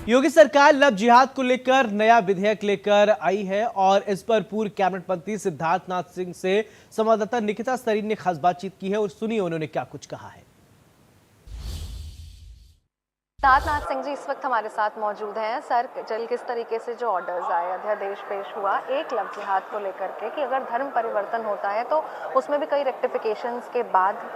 योगी सरकार लव जिहाद को लेकर नया विधेयक लेकर आई है और इस पर पूर्व कैबिनेट मंत्री सिद्धार्थनाथ सिंह से संवाददाता निकिता सरीन ने खास बातचीत की है और सुनिए उन्होंने क्या कुछ कहा है। सिद्धार्थनाथ सिंह जी इस वक्त हमारे साथ मौजूद हैं। सर, कल किस तरीके से जो ऑर्डर्स आए, अध्यादेश पेश हुआ एक लव जिहाद को लेकर के कि अगर धर्म परिवर्तन होता है तो उसमें भी कई रेक्टिफिकेशंस के बाद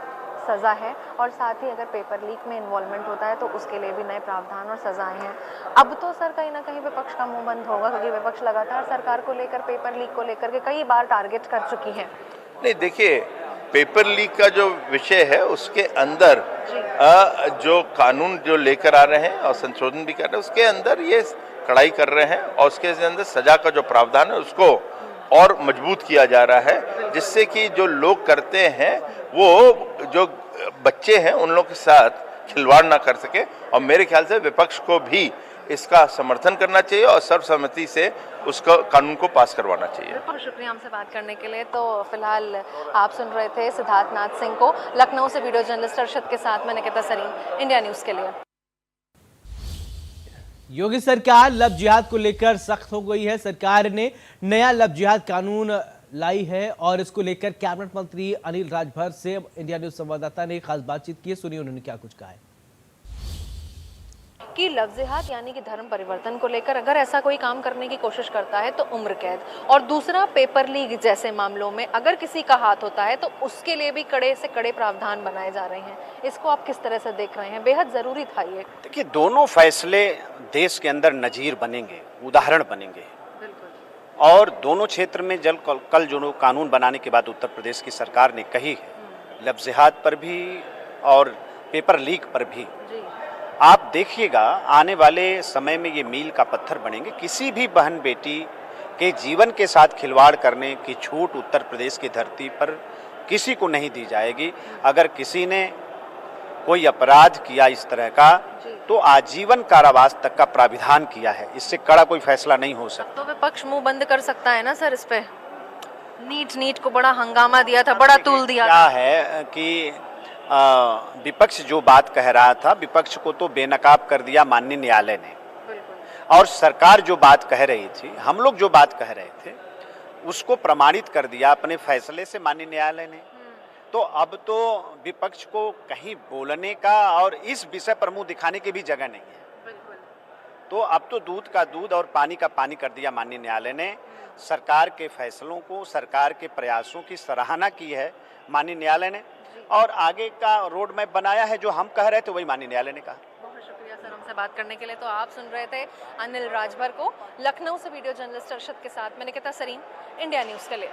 सज़ा है और साथ ही अगर पेपर लीक में इन्वॉल्वमेंट होता है तो उसके लिए भी नए प्रावधान और सजाएं हैं। अब तो सर कहीं ना कहीं विपक्ष का मुंह बंद होगा क्योंकि विपक्ष लगातार सरकार को लेकर, पेपर लीक को लेकर के कई बार टारगेट कर चुकी है। नहीं, देखिए, पेपर लीक का जो विषय है उसके अंदर जो कानून जो लेकर आ रहे हैं और संशोधन भी कर रहे हैं उसके अंदर ये कड़ाई कर रहे हैं और उसके अंदर सजा का जो प्रावधान है उसको और मजबूत किया जा रहा है, जिससे कि जो लोग करते हैं वो जो बच्चे हैं उन लोगों के साथ खिलवाड़ ना कर सके। और मेरे ख्याल से विपक्ष को भी इसका समर्थन करना चाहिए और सर्वसम्मति से उसका कानून को पास करवाना चाहिए। बहुत शुक्रिया हमसे बात करने के लिए। तो फिलहाल आप सुन रहे थे सिद्धार्थनाथ सिंह को। लखनऊ से वीडियो जर्नलिस्ट अरशद के साथ मैं निकिता सरीन, इंडिया न्यूज के लिए। योगी सरकार लव जिहाद को लेकर सख्त हो गई है। सरकार ने नया लव जिहाद कानून लाई है और इसको लेकर कैबिनेट मंत्री अनिल राजभर से इंडिया न्यूज संवाददाता ने खास बातचीत की है। सुनिए उन्होंने क्या कुछ कहा है। कि लव जिहाद यानी कि धर्म परिवर्तन को लेकर अगर ऐसा कोई काम करने की कोशिश करता है तो उम्र कैद, और दूसरा पेपर लीक जैसे मामलों में अगर किसी का हाथ होता है तो उसके लिए भी कड़े से कड़े प्रावधान बनाए जा रहे हैं। इसको आप किस तरह से देख रहे हैं? बेहद जरूरी था ये। देखिए, दोनों फैसले देश के अंदर नजीर बनेंगे, उदाहरण बनेंगे। और दोनों क्षेत्र में कल जो कानून बनाने के बाद उत्तर प्रदेश की सरकार ने कही है, लव जिहाद पर भी और पेपर लीक पर भी, आप देखिएगा आने वाले समय में ये मील का पत्थर बनेंगे। किसी भी बहन बेटी के जीवन के साथ खिलवाड़ करने की छूट उत्तर प्रदेश की धरती पर किसी को नहीं दी जाएगी। अगर किसी ने कोई अपराध किया इस तरह का तो आजीवन कारावास तक का प्राविधान किया है। इससे कड़ा कोई फैसला नहीं हो सकता। तो विपक्ष मुंह बंद कर सकता है ना सर? इस पे नीट को बड़ा हंगामा दिया था, बड़ा तूल दिया क्या था। है कि विपक्ष जो बात कह रहा था, विपक्ष को तो बेनकाब कर दिया माननीय न्यायालय ने। और सरकार जो बात कह रही थी, हम लोग जो बात कह रहे थे, उसको प्रमाणित कर दिया अपने फैसले से माननीय न्यायालय ने। तो अब तो विपक्ष को कहीं बोलने का और इस विषय पर मुंह दिखाने की भी जगह नहीं है। तो अब तो दूध का दूध और पानी का पानी कर दिया माननीय न्यायालय ने। सरकार के फैसलों को, सरकार के प्रयासों की सराहना की है माननीय न्यायालय ने और आगे का रोड मैप बनाया है। जो हम कह रहे थे वही माननीय न्यायालय ने कहा। बहुत शुक्रिया सर हमसे बात करने के लिए। तो आप सुन रहे थे अनिल राजभर को। लखनऊ से वीडियो जर्नलिस्ट अरशद के साथ मैं निकिता सरीन, इंडिया न्यूज के लिए।